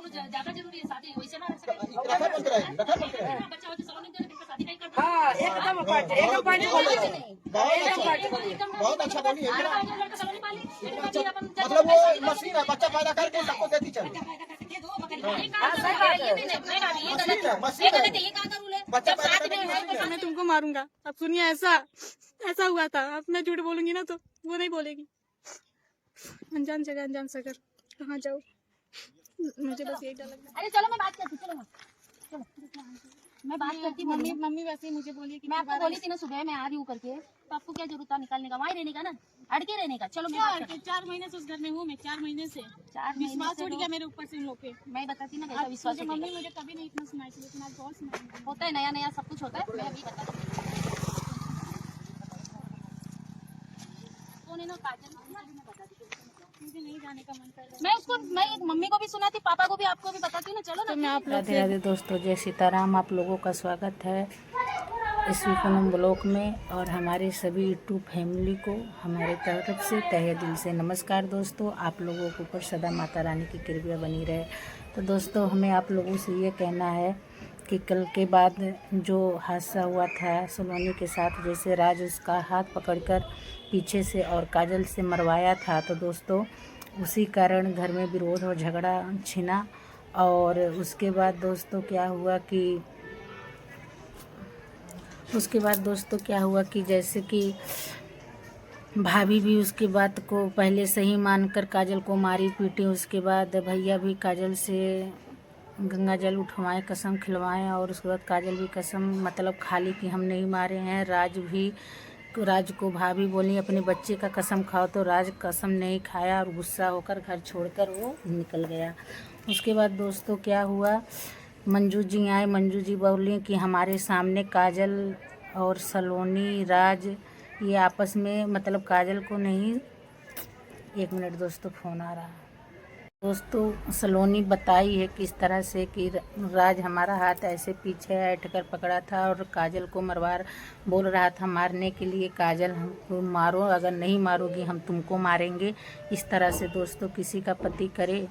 ज्यादा जरूरी है शादी वैसे ना रखा बंद रहेगी, रखा बंद रहेगी। बच्चा होते सलोनी में शादी नहीं करता। हाँ एकदम पॉइंट बहुत अच्छा बोली है। लड़का सलोनी पाली मतलब वो मशीन है, बच्चा पैदा करके सबको देती चले। बच्चा पैदा करके मैं तुमको मारूंगा। अब सुनिए, ऐसा हुआ था। अब मैं झूठ बोलूंगी ना तो वो नहीं बोलेगी। अनजान जगह अनजान सगर कहाँ जाऊँ, मुझे बस यही डर लगता है। अरे चलो मैं बात करती, चलो मैं बात करती। मम्मी वैसे ही मुझे बोली कि मैं आपको बोली थी ना सुबह मैं आ रही हूँ करके, तो आपको क्या जरूरत था निकालने का, वहीं रहने का ना, अड़के रहने का। चलो मैं बात करती। 4 महीने से उस घर में हूँ मैं, 4 महीने से। 4 विश्वास उठ गया मेरे ऊपर से इन लोग के। मैं बताती ना कैसा विश्वास मुझे मम्मी मुझे कभी नहीं इतना सुनाई थी, लेकिन आज बहुत सुनाई। होता है, नया नया सब कुछ होता है। मैं अभी बताती कौन है ना, काजल मुझे नहीं जाने का मन कर रहा है। मैं उसको, मैं मम्मी को भी सुनाती, पापा को भी, आपको भी बताती ना। चलो ना, मैं आप लोग राधे राधे दोस्तों, जय सीताराम। आप लोगों का स्वागत है इस पूनम ब्लॉग में, और हमारे सभी यूट्यूब फैमिली को हमारे तरफ से तहे दिल से नमस्कार। दोस्तों, आप लोगों के ऊपर सदा माता रानी की कृपा बनी रहे। तो दोस्तों, हमें आप लोगों से ये कहना है कि कल के बाद जो हादसा हुआ था सलोनी के साथ, जैसे राज उसका हाथ पकड़कर पीछे से और काजल से मरवाया था, तो दोस्तों उसी कारण घर में विरोध और झगड़ा छिना। और उसके बाद दोस्तों क्या हुआ कि जैसे कि भाभी भी उसकी बात को पहले सही मानकर काजल को मारी पीटी। उसके बाद भैया भी काजल से गंगा जल उठवाएं, कसम खिलवाएं, और उसके बाद काजल भी कसम मतलब खा ली कि हम नहीं मारे हैं। राज को भाभी बोली अपने बच्चे का कसम खाओ, तो राज कसम नहीं खाया और गुस्सा होकर घर छोड़कर वो निकल गया। उसके बाद दोस्तों क्या हुआ, मंजू जी आए। मंजू जी बोली कि हमारे सामने काजल और सलोनी राज ये आपस में मतलब काजल को नहीं, 1 मिनट दोस्तों फ़ोन आ रहा है। दोस्तों सलोनी बताई है किस तरह से कि राज हमारा हाथ ऐसे पीछे ऐंठकर पकड़ा था और काजल को बोल रहा था मारने के लिए, काजल हमको मारो, अगर नहीं मारोगी हम तुमको मारेंगे। इस तरह से दोस्तों किसी का पति करे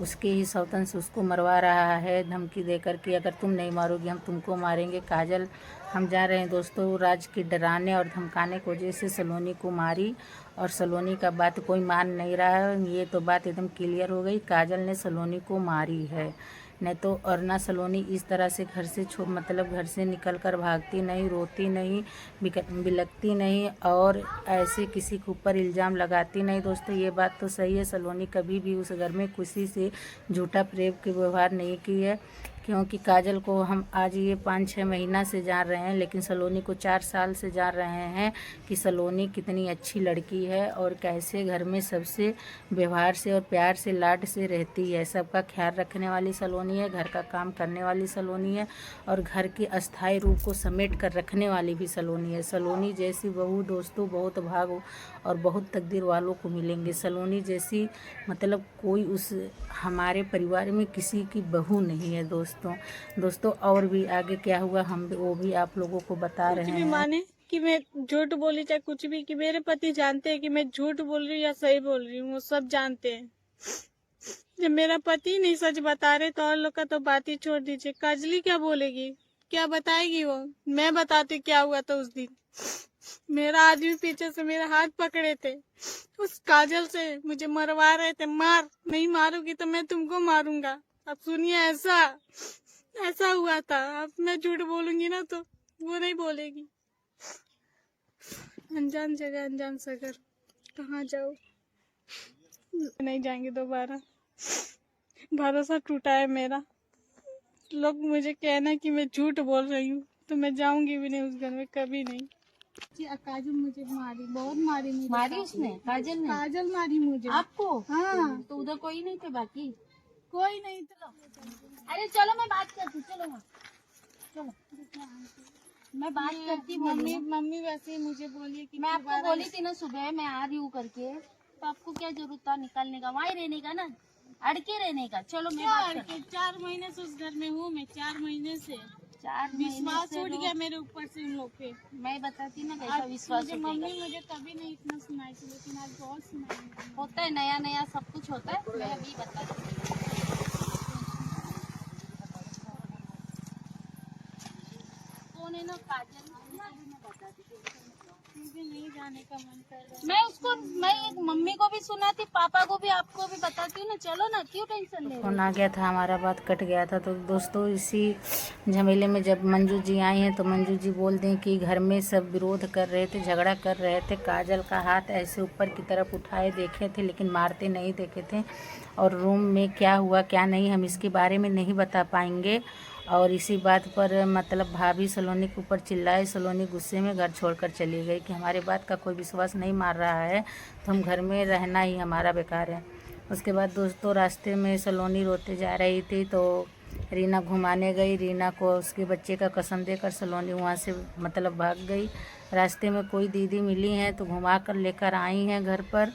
उसके ही सौतन से उसको मरवा रहा है, धमकी देकर कि अगर तुम नहीं मारोगी हम तुमको मारेंगे। काजल हम जा रहे हैं दोस्तों राज के डराने और धमकाने की वजह से सलोनी को मारी, और सलोनी का बात कोई मान नहीं रहा है। ये तो बात एकदम क्लियर हो गई, काजल ने सलोनी को मारी है, नहीं तो। और ना सलोनी इस तरह से घर से मतलब घर से निकलकर भागती नहीं, रोती नहीं, बिलकती नहीं, और ऐसे किसी के ऊपर इल्ज़ाम लगाती नहीं। दोस्तों ये बात तो सही है, सलोनी कभी भी उस घर में किसी से झूठा प्रेम के व्यवहार नहीं की है, क्योंकि काजल को हम आज ये 5-6 महीना से जान रहे हैं, लेकिन सलोनी को 4 साल से जान रहे हैं कि सलोनी कितनी अच्छी लड़की है और कैसे घर में सबसे व्यवहार से और प्यार से लाड से रहती है। सबका ख्याल रखने वाली सलोनी है, घर का काम करने वाली सलोनी है, और घर के अस्थायी रूप को समेट कर रखने वाली भी सलोनी है। सलोनी जैसी बहू दोस्तों बहुत भाग और बहुत तकदीर वालों को मिलेंगे। सलोनी जैसी मतलब कोई उस हमारे परिवार में किसी की बहू नहीं है दोस्तों। और भी आगे क्या हुआ हम वो भी आप लोगों को बता रहे हैं। माने कि मैं झूठ बोली चाहे कुछ भी, कि मेरे पति जानते हैं कि मैं झूठ बोल रही हूँ या सही बोल रही हूँ, वो सब जानते हैं। जब मेरा पति नहीं सच बता रहे तो और लोग का तो बात ही छोड़ दीजिए। काजली क्या बोलेगी, क्या बताएगी वो? मैं बताती क्या हुआ था उस दिन। मेरा आदमी पीछे से मेरा हाथ पकड़े थे, उस काजल से मुझे मरवा रहे थे, मार, नहीं मारूंगी तो मैं तुमको मारूंगा। अब सुनिए, ऐसा हुआ था। अब मैं झूठ बोलूंगी ना तो वो नहीं बोलेगी। अनजान जगह अनजान सगर कहाँ जाऊँ, नहीं जाएंगे दोबारा। भरोसा टूटा है मेरा। लोग मुझे कहना कि मैं झूठ बोल रही हूँ, तो मैं जाऊंगी भी नहीं उस घर में, कभी नहीं। काजल मुझे मारी, बहुत मारी मुझे। मारी उसने, काजल मारी मुझे। आपको? हाँ। तो उधर कोई नहीं थे बाकी? कोई नहीं था। अरे चलो मैं बात करती, चलो मैं बात करती। मम्मी वैसे ही मुझे बोली कि मैं आपको बोली थी ना सुबह मैं आ रही हूँ करके, तो आपको क्या जरूरत था निकलने का, वहीं रहने का ना, अड़के रहने का। चलो मैं बात करती। 4 महीने से उस घर में हूँ मैं, 4 महीने से। 4 विश्वास उठ गया मेरे ऊपर से इन लोग के। मैं बताती ना कैसा विश्वास उठेगा। मम्मी मुझे कभी नहीं इतना सुनाई थी, लेकिन आज बहुत सुनाई। होता है, नया नया सब कुछ होता है। मैं अभी बताती उन्होंने ना काजल को भी मैं बता दी मुझे नहीं जाने का मन कर रहा है। मैं एक मम्मी को भी सुनाती, पापा को भी, आपको भी बताती हूँ ना। चलो ना, क्यों टेंशन ले रहे हो? फोन आ गया था, हमारा बात कट गया था। तो दोस्तों इसी झमेले में जब मंजू जी आई हैं तो मंजू जी बोल दें कि घर में सब विरोध कर रहे थे, झगड़ा कर रहे थे। काजल का हाथ ऐसे ऊपर की तरफ उठाए देखे थे लेकिन मारते नहीं देखे थे। और रूम में क्या हुआ क्या नहीं हम इसके बारे में नहीं बता पाएंगे। और इसी बात पर मतलब भाभी सलोनी के ऊपर चिल्लाए। सलोनी गुस्से में घर छोड़कर चली गई कि हमारे बात का कोई विश्वास नहीं मार रहा है तो हम घर में रहना ही हमारा बेकार है। उसके बाद दोस्तों रास्ते में सलोनी रोते जा रही थी तो रीना घुमाने गई। रीना को उसके बच्चे का कसम देकर सलोनी वहाँ से मतलब भाग गई। रास्ते में कोई दीदी मिली हैं तो घुमा कर लेकर आई हैं घर पर।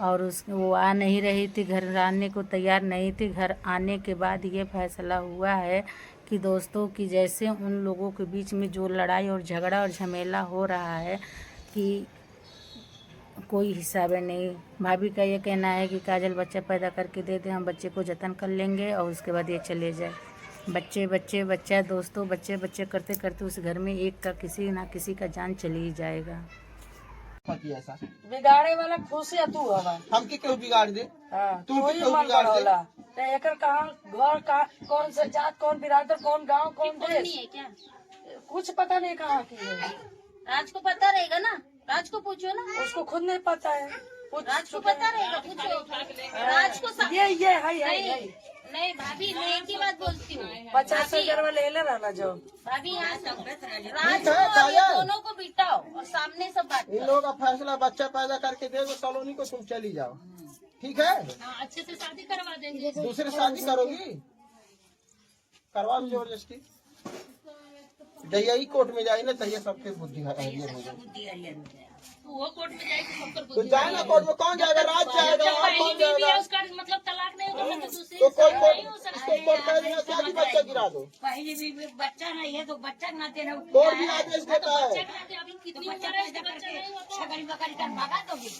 और वो आ नहीं रही थी, घर आने को तैयार नहीं थी। घर आने के बाद ये फैसला हुआ है कि दोस्तों कि जैसे उन लोगों के बीच में जो लड़ाई और झगड़ा और झमेला हो रहा है कि कोई हिसाब नहीं। भाभी का ये कहना है कि काजल बच्चा पैदा करके दे दे, हम बच्चे को जतन कर लेंगे और उसके बाद ये चले जाए। बच्चे बच्चे बच्चा दोस्तों, बच्चे बच्चे करते करते उस घर में एक का किसी ना किसी का जान चली ही जाएगा। पति ऐसा बिगाड़े वाला खुशी तू हवा। हम के क्यों बिगाड़ दे? हाँ, तू कोई क्यों मन बिगाड़ दे? बढ़ौला तो एकर कहाँ घर का कौन सा जात, कौन बिरादर, कौन गांव, कौन नहीं देश, है क्या? कुछ पता नहीं कहाँ की है। राज को पता रहेगा ना, राज को पूछो ना। उसको खुद नहीं पता है। राज को पता रहेगा, पूछो राज को। ये है नहीं भाभी, मैं एक ही बात बोलती हूँ। 50,000 वाले ले रहना जो भाभी यहाँ राज ठीक को है, और ये काजल। दोनों को बिठाओ और सामने सब बात इन करो। लोगों का फैसला बच्चा पैदा करके दे दो सलोनी को, तुम चली जाओ। ठीक है, अच्छे से शादी करवा देंगे। दूसरे शादी करोगी? करवा दो जबरदस्ती। जहिया ही कोर्ट में जाए ना तहिया सबके बुद्धि हरियर हो जाए। वो कोर्ट में जाएगी, सब पर तो जाए ना कोर्ट में, कौन जाएगा? राज जाएगा और कौन जाएगा? उसका मतलब तलाक नहीं होगा तो दूसरी तो कोई कोर्ट इसको कोर्ट कह देना क्या कि बच्चा गिरा दो। पहले भी बच्चा नहीं है तो बच्चा ना देना। कोर्ट भी आदेश देता है, अभी कितनी उम्र है इसका, बच्चा नहीं होता। छगड़ी बकरी कर भगा दोगे।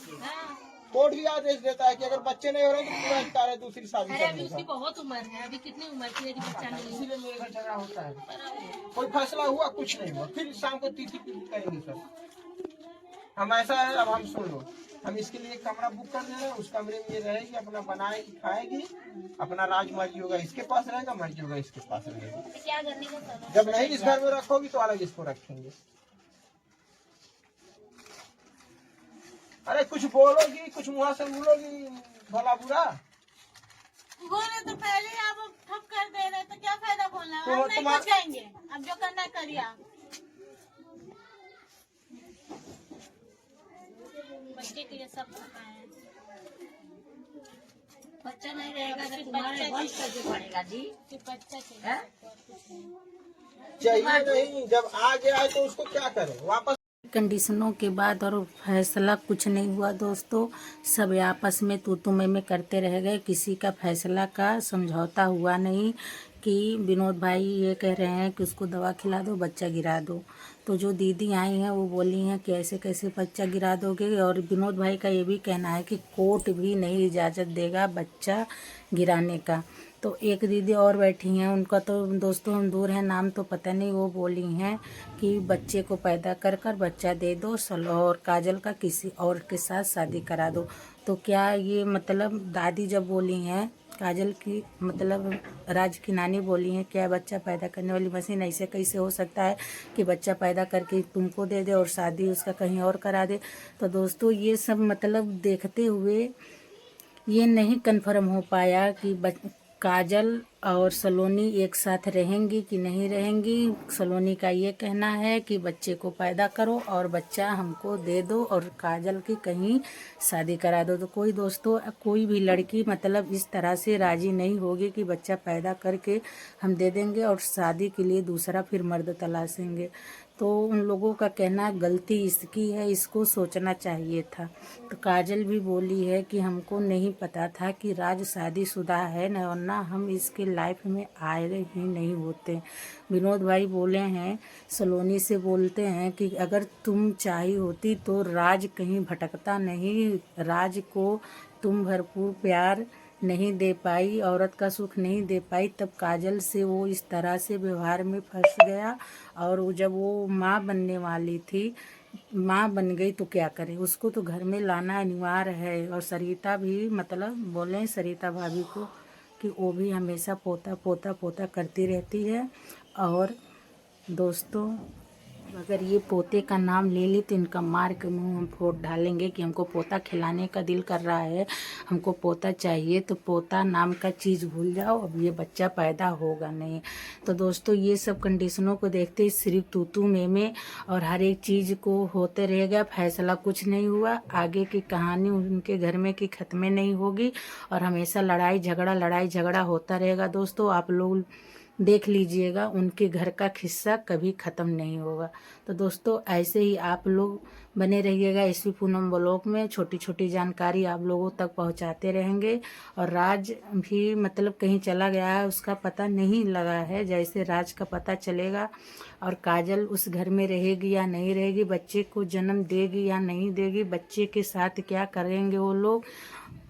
कोर्ट भी आदेश देता है कि अगर बच्चे नहीं हो रहे तो पूरा अधिकार है दूसरी शादी अरे अभी करने उसकी का। बहुत उम्र है, अभी कितनी उम्र की है कि बच्चा नहीं है। इसीलिए मेरे घर झगड़ा होता है। कोई फैसला हुआ कुछ नहीं हुआ, फिर शाम को तीसरी करेंगे सर। हम ऐसा है, अब हम सुन लो, हम इसके लिए कमरा बुक कर दे रहे हैं। उस कमरे में ये रहेगी, अपना बनाएगी, खाएगी, अपना राज मर्जी होगा इसके पास रहेगा, मर्जी होगा इसके पास रहेगा। तो क्या करने का सर? जब नहीं इस घर में रखोगी तो अलग इसको रखेंगे। अरे कुछ बोलोगी, कुछ मुँह से बोलोगी भला बुरा। बोले तो पहले ही आप ठप कर दे रहे तो क्या फायदा बोलना। तो हम नहीं तुम्हारा- कुछ कहेंगे, अब जो करना है करिए आप। बच्चे के लिए सब पता है। बच्चा नहीं रहेगा तो तुम्हारे वंश कैसे पड़ेगा जी? कि बच्चा चाहिए। चाहिए नहीं, जब आ गया तो उसको क्या करें वापस। कंडीशनों के बाद और फैसला कुछ नहीं हुआ दोस्तों। सब आपस में तू मैं करते रह गए। किसी का फैसला का समझौता हुआ नहीं कि विनोद भाई ये कह रहे हैं कि उसको दवा खिला दो, बच्चा गिरा दो। तो जो दीदी आई हैं वो बोली हैं कि ऐसे कैसे बच्चा गिरा दोगे। और विनोद भाई का ये भी कहना है कि कोर्ट भी नहीं इजाज़त देगा बच्चा गिराने का। तो एक दीदी और बैठी हैं, उनका तो दोस्तों हम दूर हैं, नाम तो पता नहीं, वो बोली हैं कि बच्चे को पैदा कर बच्चा दे दो और काजल का किसी और के साथ शादी करा दो। तो क्या ये मतलब दादी जब बोली हैं काजल की, मतलब राज की नानी बोली हैं क्या बच्चा पैदा करने वाली मशीन, ऐसे कैसे हो सकता है कि बच्चा पैदा करके तुमको दे दे और शादी उसका कहीं और करा दे। तो दोस्तों ये सब मतलब देखते हुए ये नहीं कन्फर्म हो पाया कि काजल और सलोनी एक साथ रहेंगी कि नहीं रहेंगी। सलोनी का ये कहना है कि बच्चे को पैदा करो और बच्चा हमको दे दो और काजल की कहीं शादी करा दो। तो कोई दोस्तों कोई भी लड़की मतलब इस तरह से राजी नहीं होगी कि बच्चा पैदा करके हम दे देंगे और शादी के लिए दूसरा फिर मर्द तलाशेंगे। तो उन लोगों का कहना गलती इसकी है, इसको सोचना चाहिए था। तो काजल भी बोली है कि हमको नहीं पता था कि राज शादीशुदा है न, वरना हम इसके लाइफ में आए ही नहीं होते। विनोद भाई बोले हैं, सलोनी से बोलते हैं कि अगर तुम चाही होती तो राज कहीं भटकता नहीं, राज को तुम भरपूर प्यार नहीं दे पाई, औरत का सुख नहीं दे पाई, तब काजल से वो इस तरह से व्यवहार में फंस गया। और वो जब वो माँ बनने वाली थी, माँ बन गई तो क्या करे, उसको तो घर में लाना अनिवार्य है। और सरिता भी मतलब बोले सरिता भाभी को कि वो भी हमेशा पोता पोता पोता करती रहती है। और दोस्तों अगर ये पोते का नाम ले ली तो इनका मार के मुंह हम फोड़ डालेंगे कि हमको पोता खिलाने का दिल कर रहा है, हमको पोता चाहिए, तो पोता नाम का चीज़ भूल जाओ, अब ये बच्चा पैदा होगा नहीं। तो दोस्तों ये सब कंडीशनों को देखते ही सिर्फ तू में और हर एक चीज़ को होते रहेगा, फैसला कुछ नहीं हुआ, आगे की कहानी उनके घर में की ख़त्म नहीं होगी और हमेशा लड़ाई झगड़ा होता रहेगा। दोस्तों आप लोग देख लीजिएगा, उनके घर का किस्सा कभी ख़त्म नहीं होगा। तो दोस्तों ऐसे ही आप लोग बने रहिएगा एसपी पूनम ब्लॉग में, छोटी छोटी जानकारी आप लोगों तक पहुंचाते रहेंगे। और राज भी मतलब कहीं चला गया है, उसका पता नहीं लगा है, जैसे राज का पता चलेगा और काजल उस घर में रहेगी या नहीं रहेगी, बच्चे को जन्म देगी या नहीं देगी, बच्चे के साथ क्या करेंगे वो लोग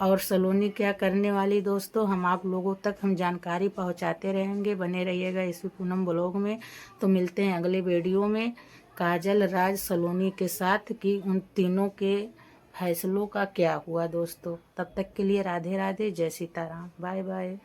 और सलोनी क्या करने वाली, दोस्तों हम आप लोगों तक हम जानकारी पहुंचाते रहेंगे। बने रहिएगा एसपी पूनम ब्लॉग में। तो मिलते हैं अगले वीडियो में काजल, राज, सलोनी के साथ कि उन तीनों के फैसलों का क्या हुआ दोस्तों। तब तक के लिए राधे राधे, जय सीताराम, बाय बाय।